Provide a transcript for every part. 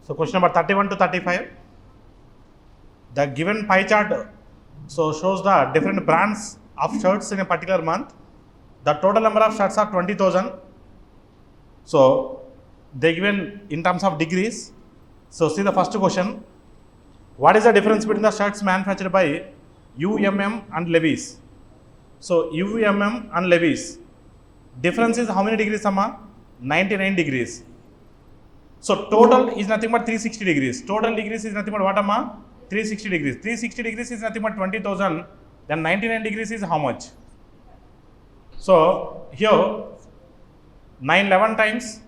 So question number 31 to 35. The given pie chart shows the different brands of shirts in a particular month. The total number of shirts are 20,000. So they given in terms of degrees. So see the first question. What is the difference between the shirts manufactured by UMM and Levi's? So UMM and Levi's. Difference is how many degrees, Amma? 99 degrees. So total is nothing but 360 degrees. Total degrees is nothing but what, Amma? 360 degrees. 360 degrees is nothing but 20,000. Then 99 degrees is how much? So here 911 times,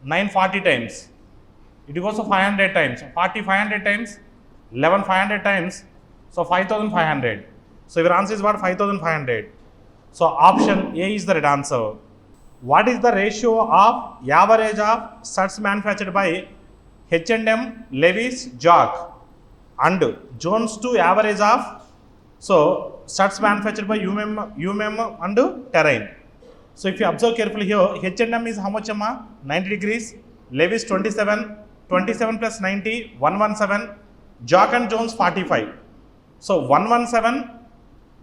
940 times. It goes to 500 times. 40 500 times, 11 500 times. So 5,500. So your answer is what? 5,500. So option A is the right answer. What is the ratio of average of shirts manufactured by H&M, Levi's, Jock and Jones to average of shirts manufactured by UMM and Terrain? So if you observe carefully here, H&M is how much, Amma? 90 degrees, Levi's 27, 27 plus 90, 117, Jock and Jones 45. So 117,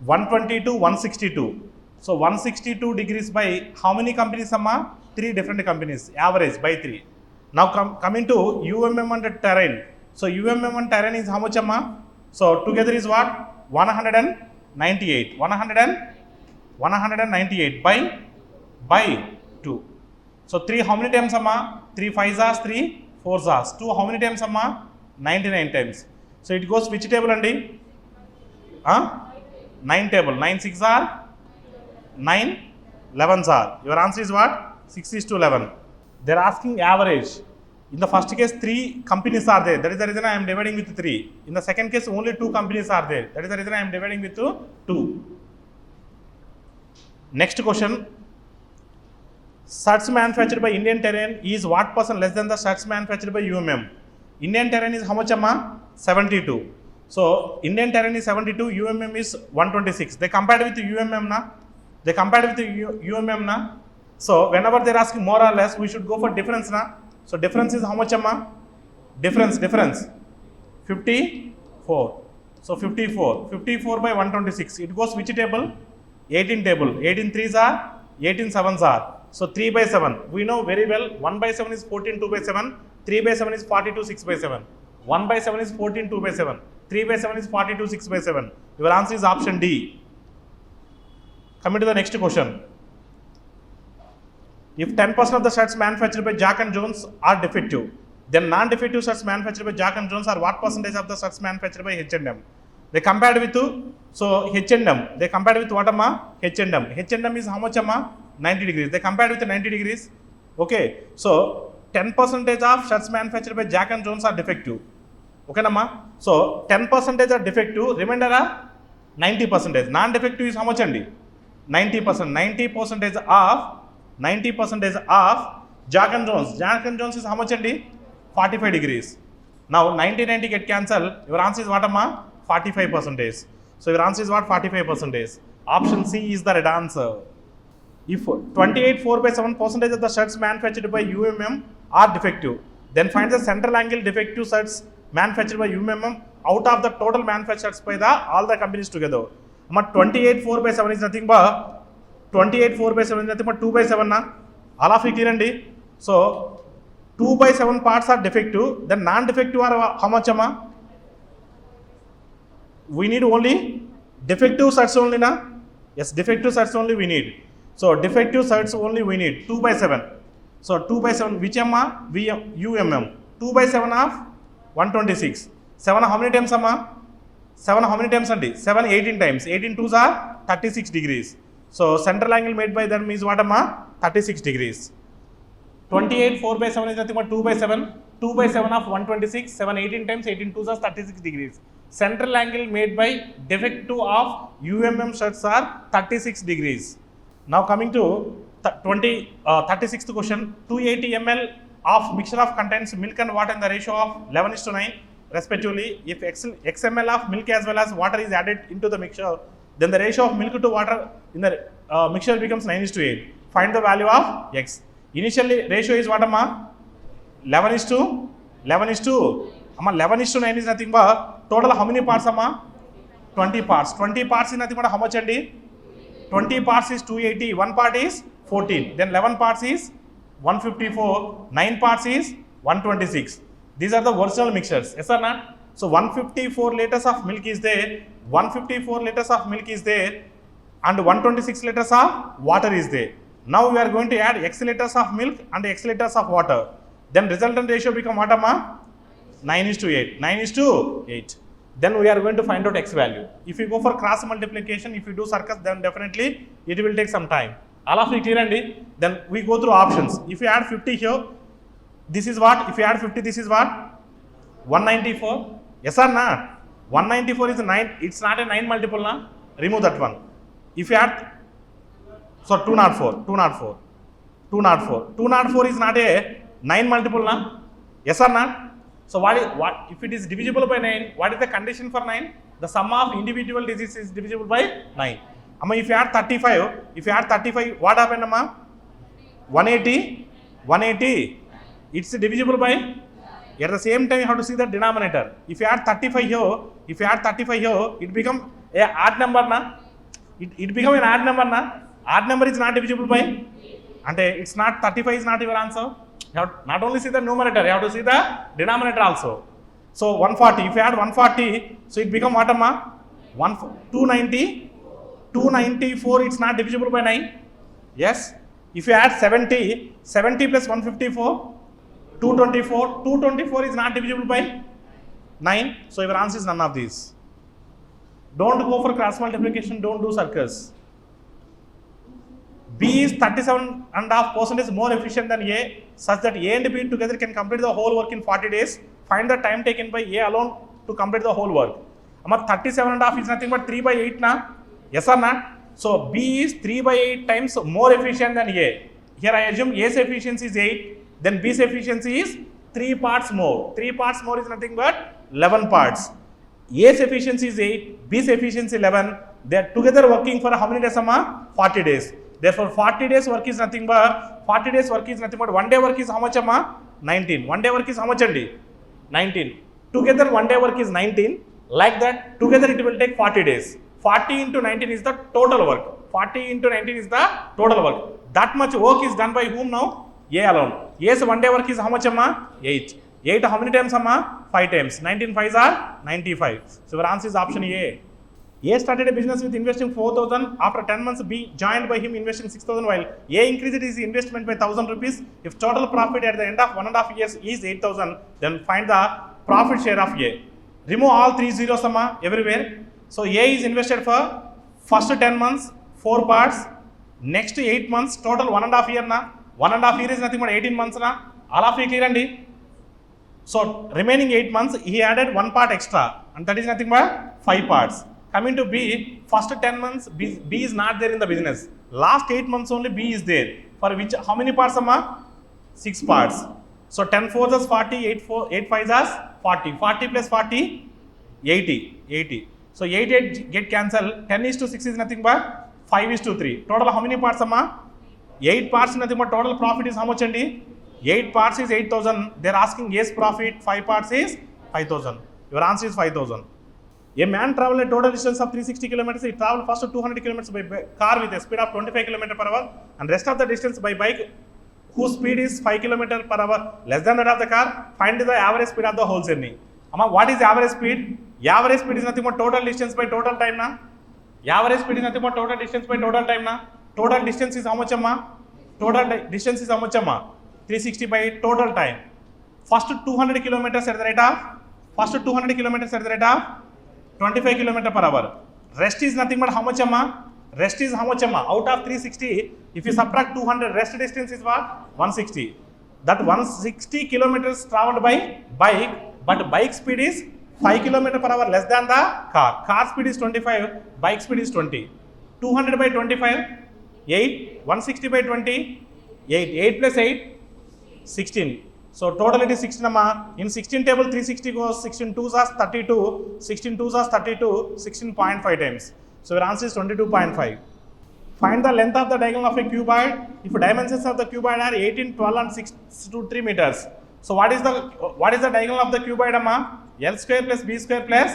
122, 162. So 162 degrees by how many companies, Amma? 3 different companies, average by 3. Now coming to UMM and Terrain. So UMM and Terrain is how much, Amma? So together is what? 198. 198 by 2. So 3 how many times, Amma? 3 5s are 3 4s are 2 how many times, Amma? 99 times. So it goes which table, Andi? 9 table. 9 6 are 9 11s are. Your answer is what? 6 is to 11. They are asking average. In the first case 3 companies are there. That is the reason I am dividing with 3. In the second case only 2 companies are there. That is the reason I am dividing with 2. Next question. Shirts manufactured by Indian Terrain is what percent less than the shirts manufactured by UMM? Indian Terrain is how much, Amma? 72. So Indian Terrain is 72, UMM is 126. They compared with UMM na? They compared with UMM na? So whenever they are asking more or less, we should go for difference na? So difference is how much, Amma? Difference. 54. So 54 by 126. It goes which table? 18 table. 18 3s are, 18 7s are. So 3 by 7. We know very well 1 by 7 is 14 2 by 7. 3 by 7 is 42 6 by 7. 1 by 7 is 14 2 by 7. 3 by 7 is 42 6 by 7. Your answer is option D. Coming to the next question. If 10% of the shirts manufactured by Jack and Jones are defective, then non-defective shirts manufactured by Jack and Jones are what percentage of the shirts manufactured by H&M? They compared with H&M. They compared with what, Amma? H&M. H&M is how much, Amma? 90 degrees. They compared with 90 degrees. Okay. So 10% of shirts manufactured by Jack and Jones are defective. Okay, Amma? So 10% are defective. Remainder are 90%. Non-defective is how much, Andi? 90%. 90% of Jack and Jones. Jack and Jones is how much, Andi? 45 degrees. Now 90 get cancelled. Your answer is what, Amma? 45%. So your answer is what? 45%. Option C is the right answer. If 28 4 by 7% of the shirts manufactured by UMM are defective, then find the central angle defective shirts manufactured by UMM out of the total manufactured by all the companies together. 28 4 by 7 is nothing but 28 4 by 7 is nothing but 2 by 7 na? All of it clear. So 2 by 7 parts are defective. Then non-defective are how much, Amma? We need only defective shirts only na? Yes, defective shirts only we need. So defective shirts only we need 2 by 7. So 2 by 7 which, Amma? UMM. 2 by 7 of 126. 7 how many times, Amma? 7 how many times, Andi? 7 18 times. 18 2s are 36 degrees. So central angle made by them is what, Amma? 36 degrees. 28 4 by 7 is nothing but 2 by 7. 2 by 7 of 126. 7 18 times. 18 2s are 36 degrees. Central angle made by defective of UMM shirts are 36 degrees. Now coming to 36th question. 280 ml of mixture of contains milk and water in the ratio of 11:9 respectively. If XML of milk as well as water is added into the mixture, then the ratio of milk to water in the mixture becomes 9:8. Find the value of X. Initially ratio is what, Amma? 11:9. 11:9 is nothing but total how many parts amma? 20 parts. 20 parts is nothing but how much andi? 20 parts is 280, 1 part is 14, then 11 parts is 154, 9 parts is 126. These are the original mixtures, yes or not? So 154 liters of milk is there, 154 liters of milk is there, and 126 liters of water is there. Now we are going to add x liters of milk and x liters of water. Then resultant ratio become what amma? 9:8. 9:8. Then we are going to find out x value. If you go for cross multiplication, if you do circus, then definitely it will take some time. All of it clear andi? Then we go through options. If you add 50 here, this is what? If you add 50, this is what? 194. Yes or not? 194 is a 9. It's not a 9 multiple na? Remove that one. If you add, so 204 is not a 9 multiple na? Yes or not? So what if it is divisible by 9, what is the condition for 9? The sum of individual digits is divisible by 9. Amma, if you add 35, what happened amma? 180, it's divisible by, at the same time you have to see the denominator. If you add 35 here, it become a odd number na? It become an odd number na? Odd number is not divisible by, and it's not 35 is not your answer. You have to not only see the numerator, you have to see the denominator also. So 140, if you add 140, so it become what amma? 294, it's not divisible by 9. Yes. If you add 70 plus 154, 224 is not divisible by 9. So your answer is none of these. Don't go for cross multiplication, don't do circus. B is 37.5% more efficient than A, such that A and B together can complete the whole work in 40 days. Find the time taken by A alone to complete the whole work. 37.5 is nothing but 3/8 na? Yes or not? So B is 3/8 times more efficient than A. Here I assume A's efficiency is 8, then B's efficiency is 3 parts more. 3 parts more is nothing but 11 parts. A's efficiency is 8, B's efficiency 11. They are together working for how many days amma? 40 days. Therefore 40 days work is nothing but 1 day work is how much amma? 19. 1 day work is how much andi? 19. Together 1 day work is 19. Like that, together it will take 40 days. 40 into 19 is the total work. 40 into 19 is the total work. That much work is done by whom now? A alone. A's 1 day work is how much amma? 8. 8 how many times amma? 5 times. 19 5s are 95. So your answer is option A. A started a business with investing 4,000. After 10 months, B joined by him investing 6,000, while A increased his investment by 1,000 rupees. If total profit at the end of 1.5 years is 8,000, then find the profit share of A. Remove all 3 zeros amma, everywhere. So A is invested for first 10 months, 4 parts. Next 8 months, total 1.5 year na. 1.5 year is nothing but 18 months na. All of you clear andi? So remaining 8 months, he added 1 part extra, and that is nothing but 5 parts. Coming to B, first 10 months, B is not there in the business. Last 8 months only B is there. For which, how many parts amma? 6 parts. So 10 4s is 40, 8 5s is 40. 40 plus 40, 80. So 8 get cancelled. 10 is to 6 is nothing but 5 is to 3. Total how many parts amma? 8 parts nothing but total profit is how much andi? 8 parts is 8,000. They are asking A's profit, 5 parts is 5,000. Your answer is 5,000. A man traveled a total distance of 360 kilometers. He traveled first 200 kilometers by car with a speed of 25 kilometers per hour, and rest of the distance by bike, whose speed is 5 kilometers per hour, less than that of the car. Find the average speed of the whole journey. Amma, what is average speed? Average speed is nothing but total distance by total time na. Average speed is nothing but total distance by total time na. Total distance is how much amma? Total distance is how much amma? 360 by total time. First 200 kilometers at the rate of 25 km per hour. Rest is nothing but how much amma? Rest is how much amma? Out of 360, if you subtract 200, rest distance is what? 160. That 160 kilometers traveled by bike, but bike speed is 5 km per hour less than the car. Car speed is 25, bike speed is 20. 200 by 25, 8. 160 by 20, 8. 8 plus 8, 16. So total it is 16 amma. In 16 table 360 goes 16 2s are 32, 16 2s are 32, 16.5 times. So your answer is 22.5. Find the length of the diagonal of a cuboid if dimensions of the cuboid are 18, 12 and 6 to 3 meters. So what is the diagonal of the cuboid amma? L square plus b square plus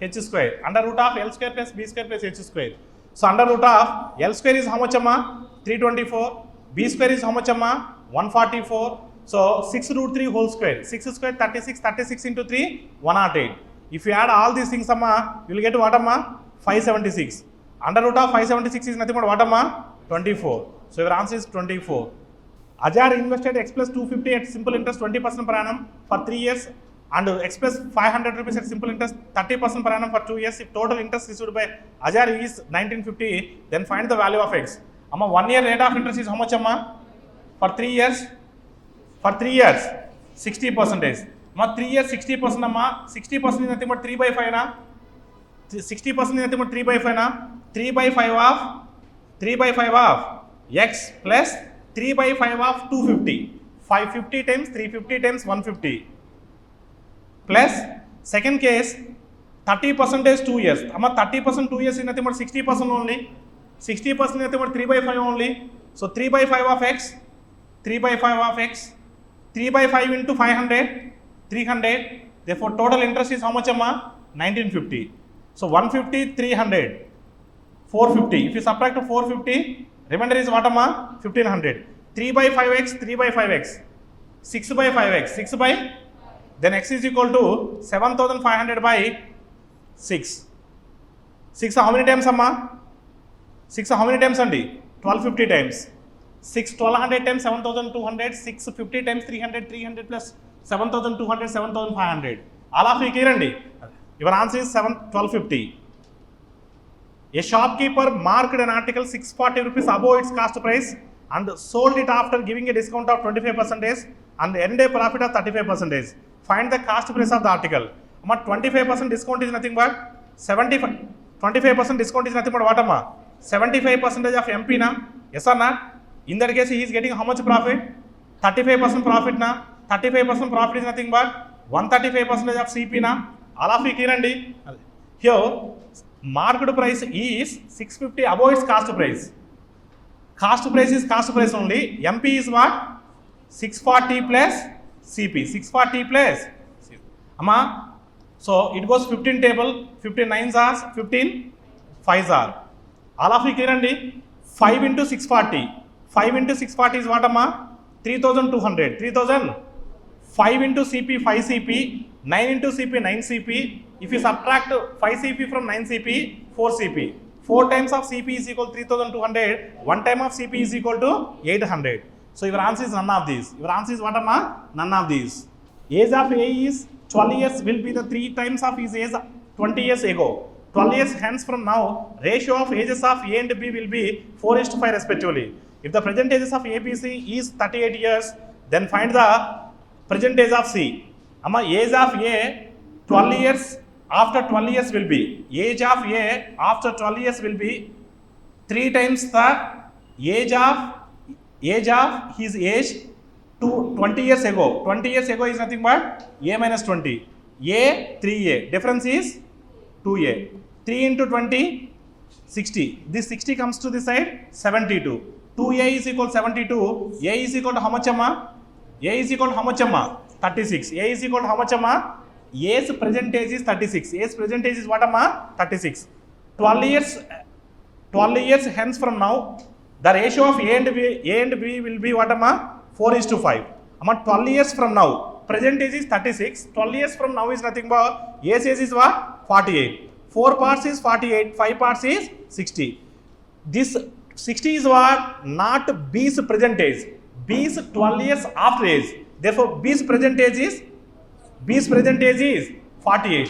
h square. Under root of L square plus b square plus h square. So under root of L square is how much amma? 324. B square is how much amma? 144. So 6 root 3 whole square. 6 square 36. 36 into 3 108. If you add all these things amma, you will get what amma? 576. Under root of 576 is nothing but what amma? 24. So your answer is 24. Ajar invested X plus 250 at simple interest 20% per annum for 3 years and X plus 500 rupees at simple interest 30% per annum for 2 years. If total interest received by Ajar is 1950, then find the value of X. Amma 1 year rate of interest is how much amma? For 3 years? For 3 years, 60%. Amma 3 years 60% amma, 60% is nothing but 3 by 5 na? 60% is nothing but 3 by 5 na? 3 by 5 of X plus 3 by 5 of 250. 550 times 350 times 150. Plus second case 30% 2 years. Amma 30% 2 years is nothing but 60% only. 60% is nothing but 3 by 5 only. So 3 by 5 of X. 3 by 5 of X. 3 by 5 into 500. 300. Therefore total interest is how much amma? 1950. So 150, 300. 450. If you subtract 450, remainder is what amma? 1500. 3 by 5x, 3 by 5x. 6 by 5x, 6 by, then x is equal to 7500 by 6. 6 how many times amma? 6 how many times andi? 1250 times. 6 1200 times 7200, 650 times 300, 300 plus 7200, 7500. All of you clear andi? Your answer is 1250. A shopkeeper marked an article 640 rupees above its cost price and sold it after giving a discount of 25% and earned a profit of 35%. Find the cost price of the article. 25% discount is nothing but 25% discount is nothing but what amma? 75% of MP na? Yes or not? In that case he is getting how much profit? 35% profit na? 35% profit is nothing but 135% of CP na? All of you clear andi? Here market price is 650 above its cost price. Cost price is cost price only. MP is what? 640 plus CP. 640 plus amma. So it goes 15 table. 15 9s are 15 5s are. All of you clear andi? 5 into 640. 5 into 640 is what amma? 3200. 3000. 5 into CP 5 CP. 9 into CP 9 CP. If you subtract 5 CP from 9 CP, 4 CP. 4 times of CP is equal to 3200. 1 time of CP is equal to 800. So your answer is none of these. Your answer is what amma? None of these. Age of A is 12 years will be the 3 times of his age 20 years ago. 12 years hence from now, ratio of ages of A and B will be 4:5 respectively. If the present ages of ABC is 38 years, then find the present age of C. Amma age of A 12 years after 12 years will be, age of A after 12 years will be 3 times the age of his age to 20 years ago. 20 years ago is nothing but A minus 20. A 3A. Difference is 2A. 3 into 20, 60. This 60 comes to this side, 72. 2A is equal to 72. A is equal to how much amma? A is equal to how much amma? 36. A is equal to how much amma? A's present age is 36. A's present age is what amma? 36. 12 years hence from now, the ratio of A and B will be what amma? 4:5. Amma 12 years from now, present age is 36. 12 years from now is nothing but A's age is what? 48. 4 parts is 48. 5 parts is 60. This 60 is what? Not B's present age. B's 12 years after age. Therefore, B's present age is 48.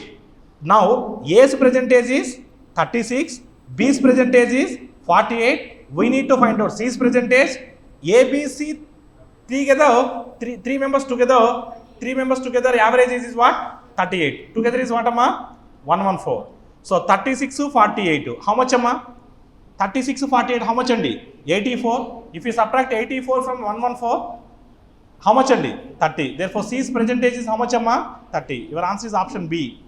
Now, A's present age is 36. B's present age is 48. We need to find out C's present age. A, B, C, 3 members together, average age is what? 38. Together is what amma? 114. So, 36 to 48. How much amma? 36 to 48, how much andi? 84. If you subtract 84 from 114, how much andi? 30. Therefore, C's present age is how much amma? 30. Your answer is option B.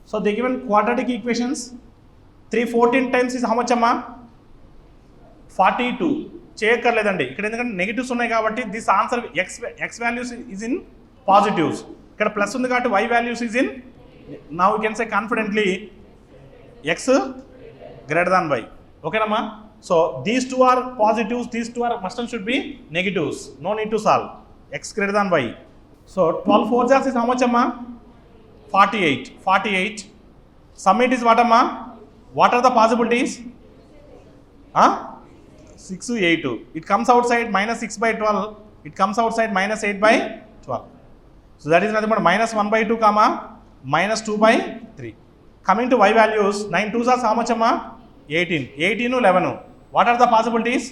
So, they given quadratic equations. 314 times is how much amma? 42. చేయక్కర్లేదండి. ఇక్కడ ఎందుకంటే negatives ఉన్నాయి కాబట్టి this answer X values is in positives. ఇక్కడ plus ఉంది కాబట్టి y values is in, now you can say confidently x greater than y. Okay namma? So these two are positives, these two are must and should be negatives. No need to solve. X greater than y. So 12 4 jars is how much amma? 48. Sum it is what amma? What are the possibilities? 6 8. It comes outside minus 6 by 12. It comes outside minus 8 by 12. So that is nothing but minus 1 by 2 comma minus 2 by 3. Coming to y values, 9 2s are how much amma? 18 11. What are the possibilities?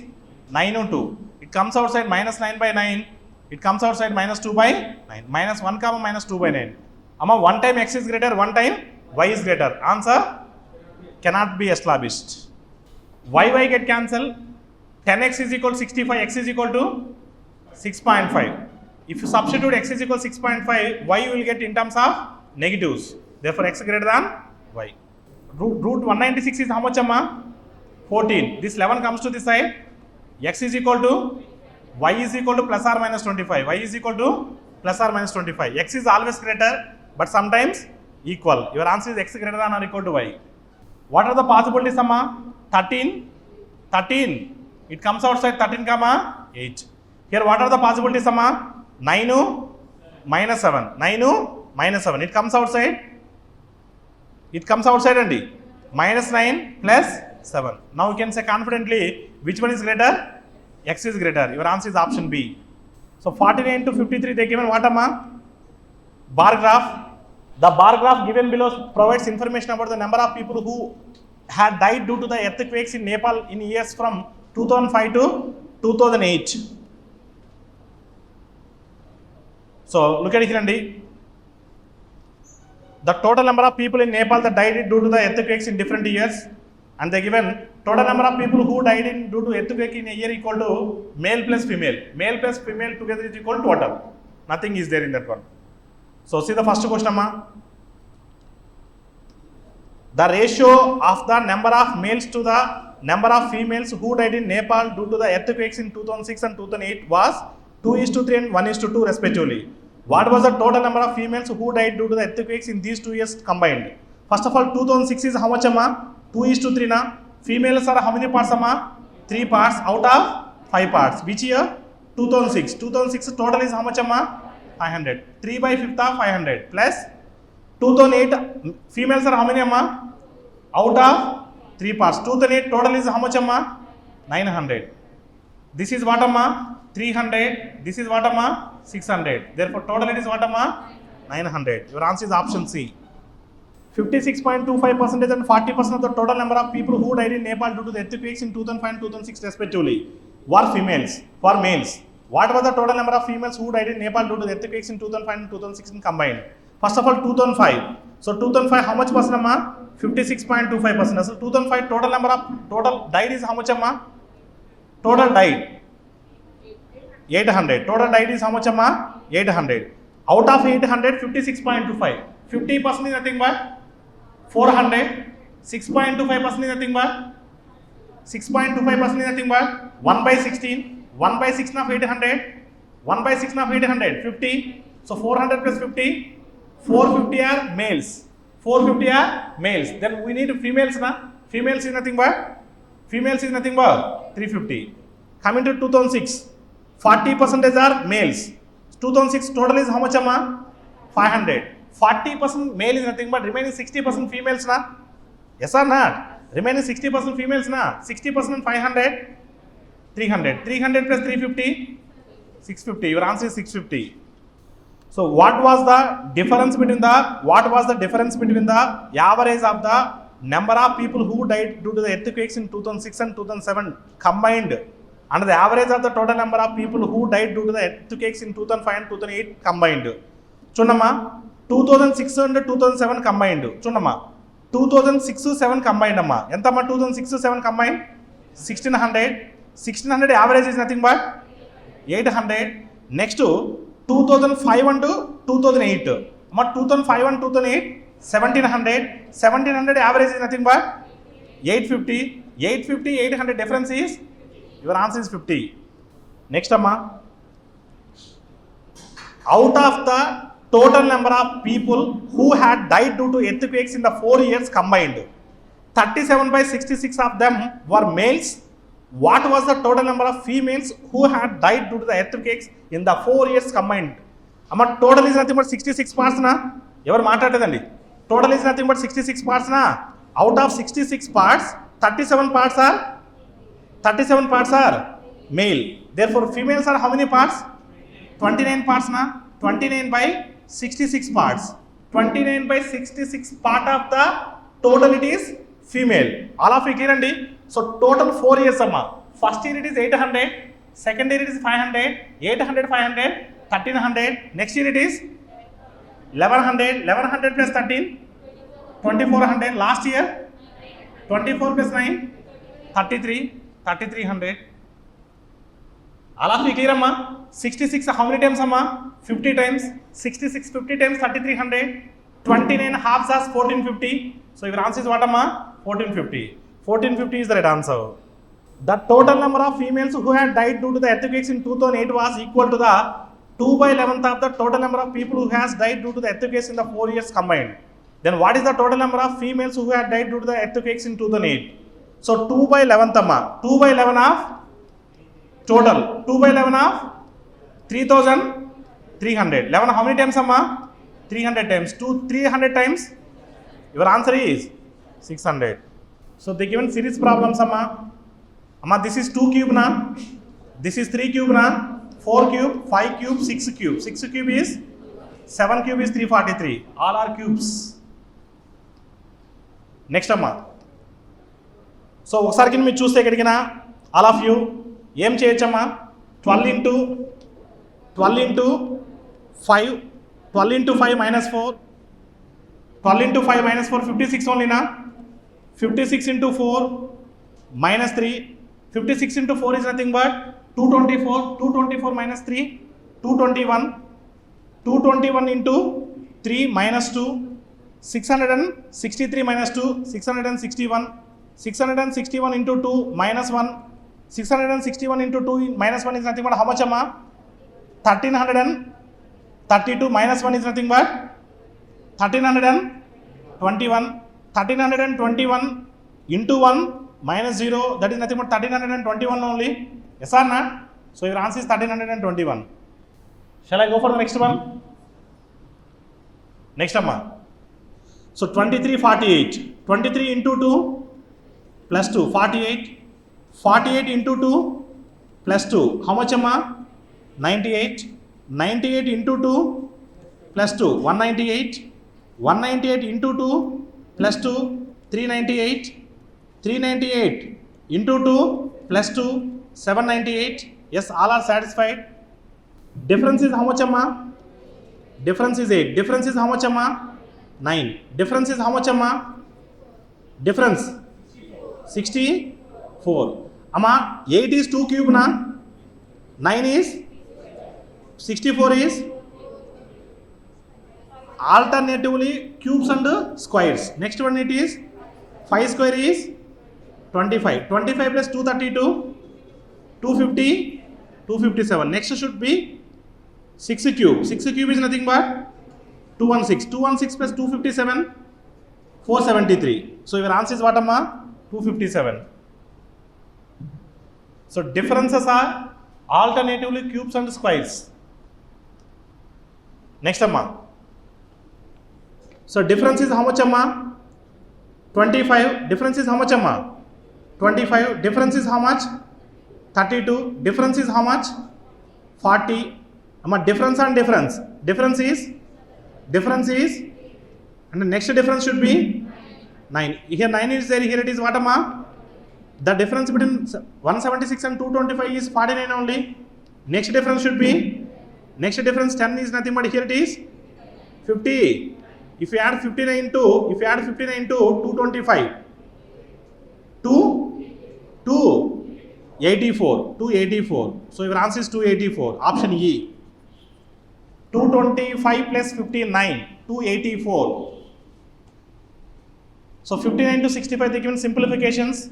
9 2. It comes outside minus 9 by 9. It comes outside minus 2 by 9. Minus 1 comma minus 2 by 9. Amma 1 time x is greater, 1 time y is greater. Answer cannot be established. Y get cancelled. 10x is equal to 65, x is equal to 6.5. If you substitute x is equal to 6.5, y you will get in terms of negatives. Therefore x greater than y. Root 196 is how much amma? 14. This 11 comes to this side. X is equal to y is equal to plus or minus 25. Y is equal to plus or minus 25. X is always greater but sometimes equal. Your answer is x greater than or equal to y. What are the possibilities amma? 13. It comes outside 13 comma 8. Here what are the possibilities amma? 9 minus 7. 9 minus 7. It comes outside. It comes outside and minus 9 plus 7. Now you can say confidently which one is greater? X is greater. Your answer is option B. So 49 to 53 they given what amma? Bar graph. The bar graph given below provides information about the number of people who had died due to the earthquakes in Nepal in years from 2005 to 2008. So look at it here. The total number of people in Nepal that died due to the earthquakes in different years, and they given total number of people who died due to earthquake in a year equal to male plus female. Male plus female together is equal to total. Nothing is there in that one. So see the first question amma. The ratio of the number of males to the number of females who died in Nepal due to the earthquakes in 2006 and 2008 was 2:3 and 1:2 respectively. What was the total number of females who died due to the earthquakes in these 2 years combined? First of all, 2006 is how much amma? 2:3 na. Females are how many parts amma? 3 parts out of 5 parts. Which year? 2006. 2006 total is how much amma? 500. 3 by 5th of 500 plus 2008 females are how many amma? Out of 3 parts. 2008 total is how much amma? 900. This is what amma? 300. This is what amma? 600. Therefore total it is what amma? 900. Your answer is option C. 56.25% and 40% of the total number of people who died in Nepal due to the earthquakes in 2005 and 2006 respectively were females. For males, what was the total number of females who died in Nepal due to the earthquakes in 2005 and 2006 combined? First of all, 2005. So 2005 how much percent amma? 56.25%. So 2005 total number of total died is how much amma? Total died 800. Total died is how much amma? 800. Out of 800, 56.25. 50% is nothing but 400. 6.25% is nothing but 6.25% is nothing but 1 by 16. 1 by 6 of 800. 1 by 6 of 800. 50. So 400 plus 50. 450 are males. 450 are males. Then we need females na. Females is nothing but 350. Coming to 2006. 40% are males. 2006 total is how much amma? 500. 40% male is nothing but remaining 60% females na. Yes or not? Remaining 60% females na. 60% and 500. 300. 300 plus 350. 650. Your answer is 650. So what was the difference between the average of the number of people who died due to the earthquakes in 2006 and 2007 combined and the average of the total number of people who died due to the earthquakes in 2005 and 2008 combined? Chundama 2006 and 2007 combined. Chundama 2006-7 combined amma. Entama 2006-7 combined? 1600. 1600 average is nothing but 800. Next 2005 and 2008. 2005 and 2008, 1700. 1700 average is nothing but 850. 850, 800 difference is, your answer is 50. Next amma, Out of the total number of people who had died due to earthquakes in the 4 years combined, 37 by 66 of them were males. What was the total number of females who had died due to the earthquakes in the 4 years combined? Amma total is nothing but 66 parts na. Evaru maatladadandi. Total is nothing but 66 parts na. Out of 66 parts, 37 parts are male. Therefore females are how many parts? 29 parts na. 29 by 66 parts. 29 by 66 part of the total it is female. All of you clear andi? So total 4 years amma. First year it is 800, second year it is 500, 800, 500, 1300. Next year it is 1100, 1100 plus 13, 2400. Last year 24 plus 9, 33, 3300. All of you clear amma? 66 how many times amma? 50 times. 66 50 times 3300. 29 halves as 1450. So your answer is what amma? 1450. 1450 is the right answer. The total number of females who had died due to the earthquakes in 2008 was equal to the 2 by 11th of the total number of people who has died due to the earthquakes in the 4 years combined. Then what is the total number of females who had died due to the earthquakes in 2008? So 2 by 11th amma. 2 by 11 of total. 2 by 11 of 3300. 11 how many times amma? 300 times. 300 times. Your answer is 600. So they given series problems amma. Amma this is 2 cube na. This is 3 cube na. 4 cube, 5 cube, 6 cube. 6 cube is 7 cube is 343. All are cubes. Next amma. So ఒకసారి కింద మీరు చూస్తే ఎక్కడికినా all of you ఏం చేయొచ్చమ్మా 12 into 5 12 into 5 minus 4 12 into 5 minus 4 56 only na 56 into 4 minus 3 56 into 4 is nothing but 224 minus 3 221 into 3 minus 2 663 minus 2 661 into 2 minus 1 661 into 2 minus 1 is nothing but how much amma 1332 minus 1 is nothing but 1321 into 1 minus 0 that is nothing but 1321 only. Yes or not? So your answer is 1321. Shall I go for the next one? Next amma. So 2348 23 into 2 plus 2 48 into 2 plus 2 how much amma 98 into 2 plus 2 198 into 2 plus 2 398 into 2 plus 2 798. Yes, all are satisfied. Difference is how much amma? Difference is 8. Difference is how much amma? 9. Difference is how much amma? Difference 64. Amma 8 is 2 cube na. 9 is 64 is alternatively cubes and squares. Next one it is 5 square is 25 plus 232 250 257. Next should be 6 cube is nothing but 216 plus 257 473. So your answer is what amma 257. So differences are alternatively cubes and squares. Next amma. So difference is how much amma 25. Difference is how much amma 25. Difference is how much 32. Difference is how much 40. Amma difference and difference is and the next difference should be 9. Here 9 is there, here it is what amma? The difference between 176 and 225 is 49 only. Next difference should be 10 is nothing but here it is 50. If you add 59 to 225 284. So your answer is 284. Option E. 225 plus 59 284. So 59 to 65 they given simplifications.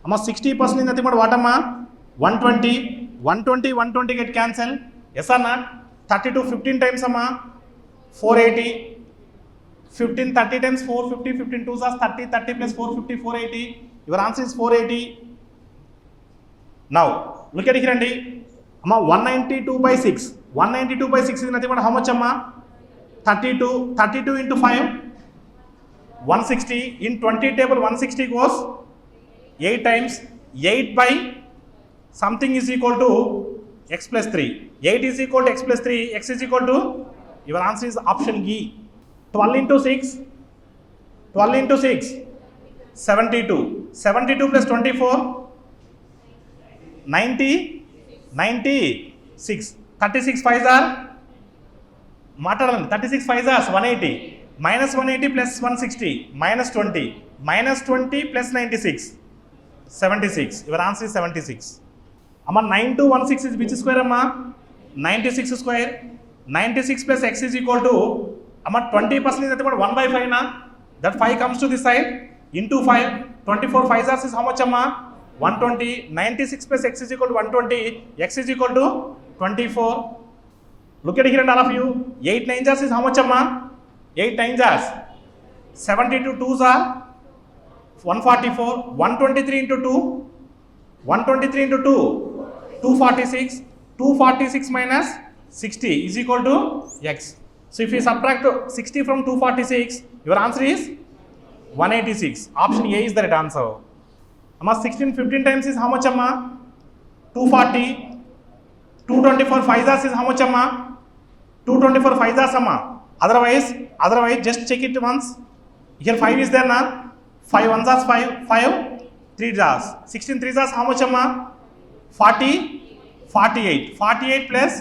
Amma 60% is nothing but what amma 120 get cancelled. Yes or not? 32 15 times amma 480. 15 30 times 450. 15 2s are 30. 30 plus 450 480. Your answer is 480. Now look at here andi amma 192 by 6. 192 by 6 is nothing but how much amma 32. 32 into 5 160. In 20 table 160 goes 8 times. 8 by something is equal to x plus 3. 8 is equal to x plus 3. X is equal to, your answer is option E. 12 into 6. 12 into 6. 72. 72 plus 24. 90. 96. 36 5s are, మాట్లాడాలండి 36 5s are 180. Minus 180 plus 160. Minus 20. Minus 20 plus 96. 76. Your answer is 76. Amma 9216 is which square amma? 96 square. 96 plus x is equal to, amma 20% is nothing but 1 by 5 na? That 5 comes to this side into 5. 24 5s are is how much amma? 120. 96 plus x is equal to 120. X is equal to 24. Look at here and all of you. 8 9s is how much amma? 8 9s are 72 2s are 144. 123 into 2. 123 into 2. 246. 246 minus 60 is equal to x. So if you subtract 60 from 246, your answer is 186. Option A is the right answer. Amma 16 15 times is how much amma? 240. 224 5s is how much amma? 224 5s amma. Otherwise just check it once. Here 5 is there na? 5 1s are 5. 5 3 jars. 16 3 jars how much amma? 40. 48. 48 plus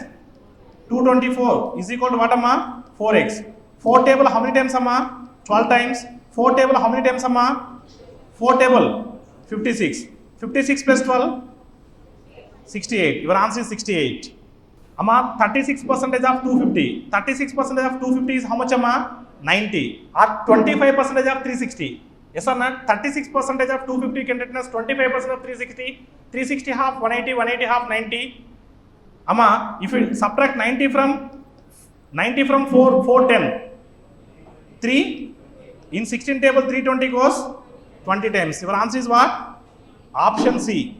224 is equal to what amma? 4x. 4 table how many times amma? 12 times. 4 table how many times amma? 4 table 56. 56 plus 12 68. Your answer is 68. Amma 36% of 250. 36% of 250 is how much amma? 90. Or 25% of 360. Yes or not? 36% of 250 can written as 25% of 360. 360 half 180. 180 half 90. Amma, if you subtract 90 from 410. 3 in 16 table 320 goes 20 times. Your answer is what? Option C.